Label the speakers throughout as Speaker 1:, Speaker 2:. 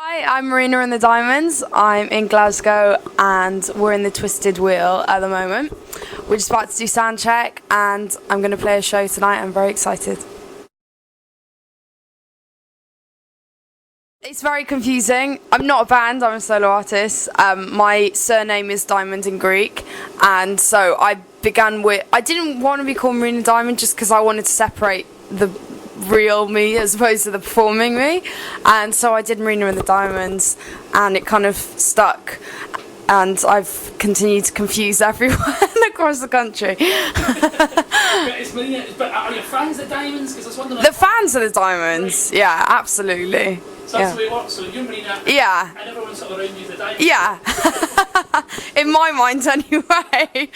Speaker 1: Hi, I'm Marina and the Diamonds. I'm in Glasgow and we're in the Twisted Wheel at the moment. We're just about to do sound check and I'm going to play a show tonight. I'm very excited. It's very confusing. I'm not a band, I'm a solo artist. My surname is Diamond in Greek, and so I didn't want to be called Marina Diamond just because I wanted to separate the real me as opposed to the performing me, and so I did Marina and the Diamonds, and it kind of stuck, and I've continued to confuse everyone across the country.
Speaker 2: It's Marina, but are your fans the Diamonds? Because I was wondering.
Speaker 1: The fans are the Diamonds, right. Yeah, absolutely.
Speaker 2: So that's the way it works. So you're Marina,
Speaker 1: yeah,
Speaker 2: and everyone sort of around you is the Diamonds.
Speaker 1: Yeah, in my mind anyway.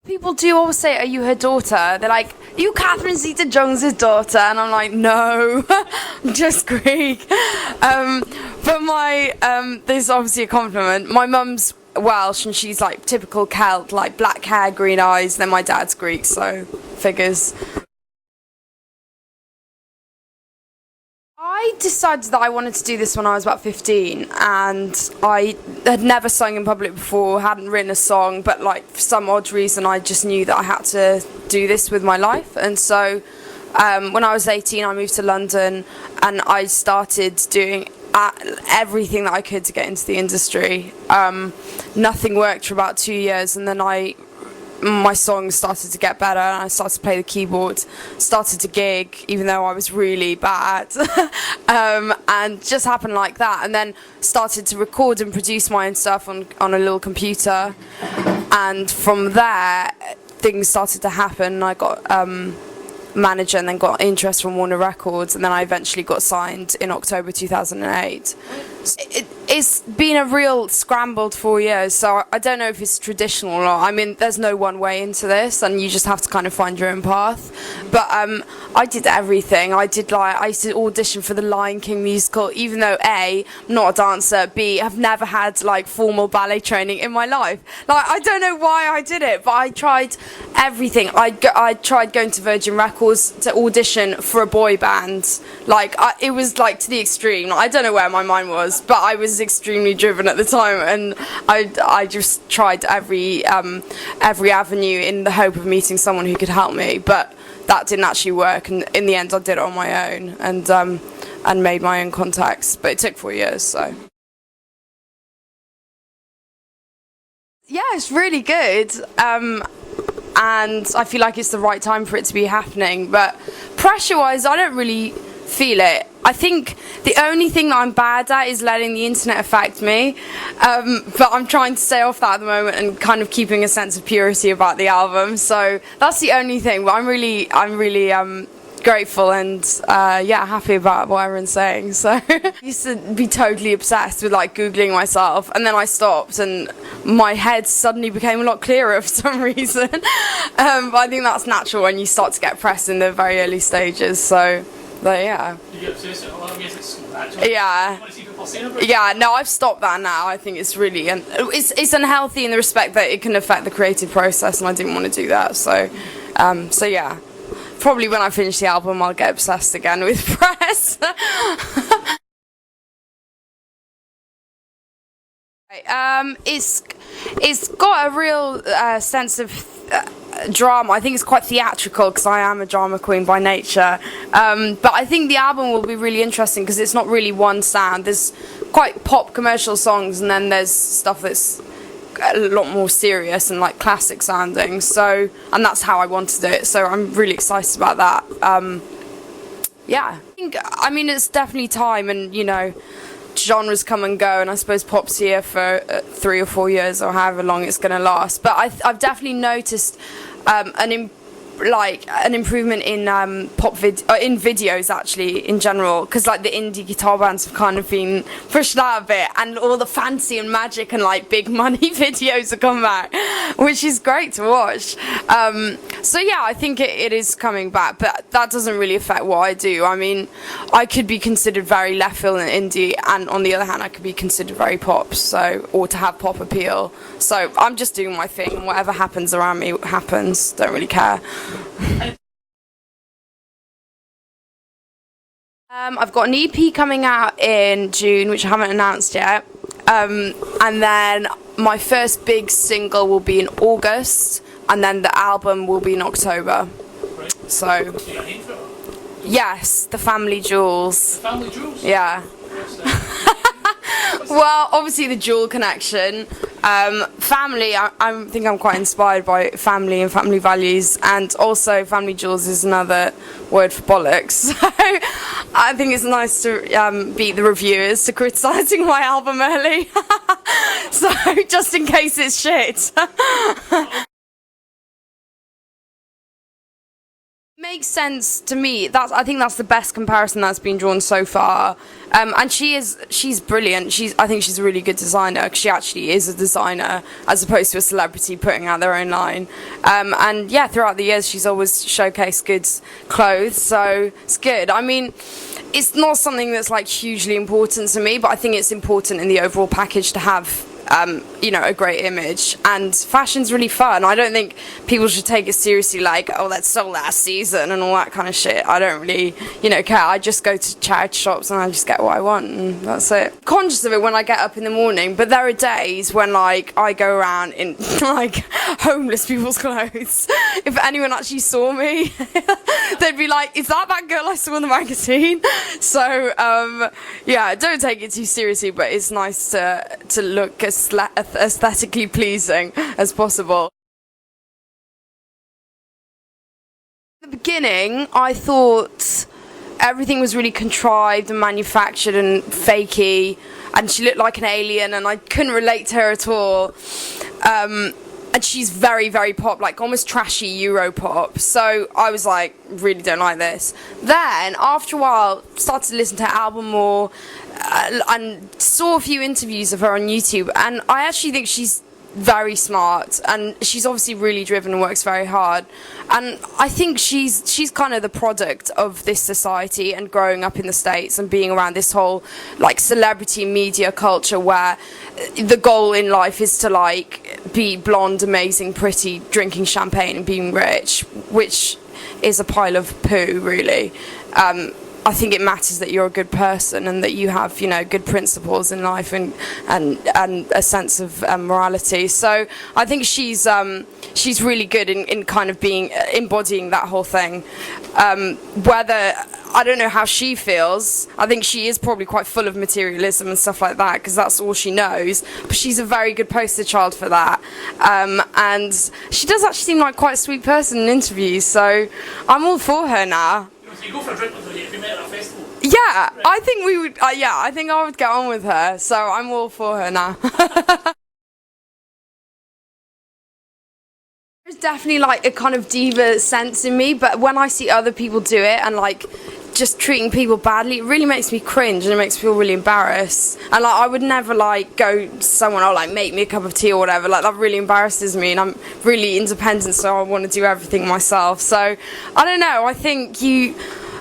Speaker 1: People do always say, "Are you her daughter?" They're like, "Are you Catherine Zeta-Jones's daughter?" And I'm like, "No, I'm just Greek." But this is obviously a compliment. My mum's Welsh and she's like typical Celt, like black hair, green eyes. Then my dad's Greek, so figures. I decided that I wanted to do this when I was about 15, and I had never sung in public before, hadn't written a song, but like for some odd reason I just knew that I had to do this with my life. And so when I was 18 I moved to London and I started doing everything that I could to get into the industry. Nothing worked for about 2 years, and then my songs started to get better and I started to play the keyboard, started to gig even though I was really bad, and just happened like that, and then started to record and produce my own stuff on a little computer, and from there things started to happen. I got manager and then got interest from Warner Records, and then I eventually got signed in October 2008. It's been a real scrambled 4 years, so I don't know if it's traditional or not. I mean, there's no one way into this and you just have to kind of find your own path. But I did everything. I used to audition for the Lion King musical, even though A, I'm not a dancer, B, I've never had like formal ballet training in my life. Like, I don't know why I did it, but I tried everything. I tried going to Virgin Records to audition for a boy band. Like, it was like to the extreme. I don't know where my mind was, but I was extremely driven at the time, and I just tried every avenue in the hope of meeting someone who could help me, but that didn't actually work, and in the end I did it on my own and made my own contacts, but it took 4 years. So yeah, it's really good, and I feel like it's the right time for it to be happening, but pressure-wise I don't really feel it. I think the only thing that I'm bad at is letting the internet affect me, but I'm trying to stay off that at the moment and kind of keeping a sense of purity about the album, so that's the only thing. But I'm really grateful and happy about what everyone's saying. So I used to be totally obsessed with like Googling myself, and then I stopped and my head suddenly became a lot clearer for some reason. But I think that's natural when you start to get pressed in the very early stages, so yeah.
Speaker 2: You get obsessed with it? Well, I guess it's natural.
Speaker 1: Yeah.
Speaker 2: You want to see people saying about it?
Speaker 1: Yeah, no, I've stopped that now. I think it's really, and it's unhealthy in the respect that it can affect the creative process, and I didn't want to do that. So yeah, probably when I finish the album, I'll get obsessed again with press. It's got a real sense of drama. I think it's quite theatrical because I am a drama queen by nature, but I think the album will be really interesting because it's not really one sound. There's quite pop commercial songs, and then there's stuff that's a lot more serious and like classic sounding, so, and that's how I wanted it, so I'm really excited about that. Yeah, I mean it's definitely time, and you know, genres come and go, and I suppose pop's here for 3 or 4 years or however long it's going to last, but I've definitely noticed an improvement in in videos actually in general, because like the indie guitar bands have kind of been pushed out a bit, and all the fancy and magic and like big money videos have come back, which is great to watch. So yeah, I think it is coming back, but that doesn't really affect what I do. I mean, I could be considered very left field and indie, and on the other hand I could be considered very pop, so, or to have pop appeal. So I'm just doing my thing, and whatever happens around me happens, don't really care. I've got an EP coming out in June, which I haven't announced yet. And then my first big single will be in August, and then the album will be in October.
Speaker 2: Right.
Speaker 1: So,
Speaker 2: You got a name for it?
Speaker 1: yes, the Family Jewels.
Speaker 2: Family Jewels?
Speaker 1: Yeah. Well, obviously the Jewel connection. Family, I think I'm quite inspired by family and family values, and also Family Jewels is another word for bollocks. So I think it's nice to beat the reviewers to criticising my album early. So just in case it's shit. Makes sense to me. I think that's the best comparison that's been drawn so far. And she's brilliant. I think she's a really good designer, because she actually is a designer as opposed to a celebrity putting out their own line. And yeah, throughout the years she's always showcased good clothes, so it's good. I mean, it's not something that's like hugely important to me, but I think it's important in the overall package to have a great image, and fashion's really fun. I don't think people should take it seriously, like, oh, that's so last season and all that kind of shit. I don't really, care. I just go to charity shops and I just get what I want, and that's it. Conscious of it when I get up in the morning, but there are days when, like, I go around in, like, homeless people's clothes. If anyone actually saw me, they'd be like, is that girl I saw in the magazine? So, yeah, don't take it too seriously, but it's nice to look as aesthetically pleasing as possible. At the beginning, I thought everything was really contrived and manufactured and fakey, and she looked like an alien, and I couldn't relate to her at all. And she's very, very pop, like almost trashy Euro pop. So I was like, really don't like this. Then, after a while, started to listen to her album more, and saw a few interviews of her on YouTube. And I actually think she's very smart, and she's obviously really driven and works very hard. And I think she's kind of the product of this society and growing up in the States and being around this whole like celebrity media culture where the goal in life is to like be blonde, amazing, pretty, drinking champagne and being rich, which is a pile of poo, really. I think it matters that you're a good person and that you have, good principles in life and a sense of morality. So I think she's really good in kind of embodying that whole thing. Whether, I don't know how she feels. I think she is probably quite full of materialism and stuff like that, because that's all she knows. But she's a very good poster child for that. And she does actually seem like quite a sweet person in interviews. So I'm all for her now.
Speaker 2: You go for a drink with her if you met her at a festival.
Speaker 1: Yeah, right. I think we would. I think I would get on with her. So I'm all for her now. There's definitely like a kind of diva sense in me, but when I see other people do it and like just treating people badly, it really makes me cringe and it makes me feel really embarrassed. And like I would never like go to someone, oh, like make me a cup of tea or whatever. Like that really embarrasses me, and I'm really independent, so I want to do everything myself. So I don't know.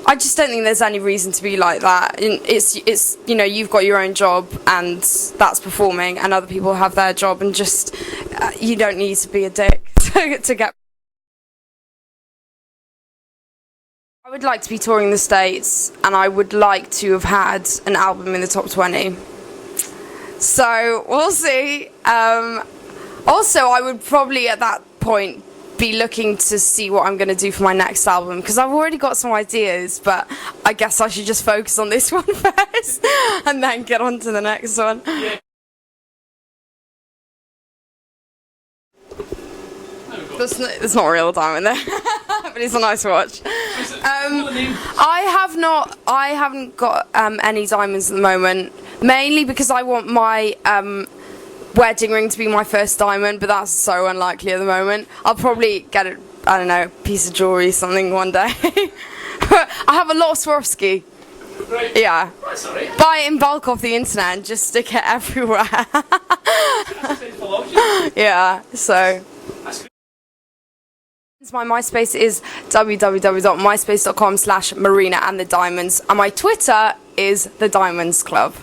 Speaker 1: I just don't think there's any reason to be like that. It's you've got your own job and that's performing, and other people have their job, and just you don't need to be a dick to get. I would like to be touring the States, and I would like to have had an album in the top 20. So we'll see. Also, I would probably at that point be looking to see what I'm going to do for my next album, because I've already got some ideas, but I guess I should just focus on this one first and then get on to the next one.
Speaker 2: Yeah.
Speaker 1: There's not a real diamond there, but it's a nice watch. I haven't got any diamonds at the moment, mainly because I want my wedding ring to be my first diamond, but that's so unlikely at the moment. I'll probably get a piece of jewellery, something one day. I have a lot of Swarovski.
Speaker 2: Right.
Speaker 1: Yeah.
Speaker 2: That's all right.
Speaker 1: Buy it in bulk off the internet and just stick it everywhere. Yeah, so. My MySpace is www.myspace.com/Marina and the Diamonds, and my Twitter is the Diamonds Club.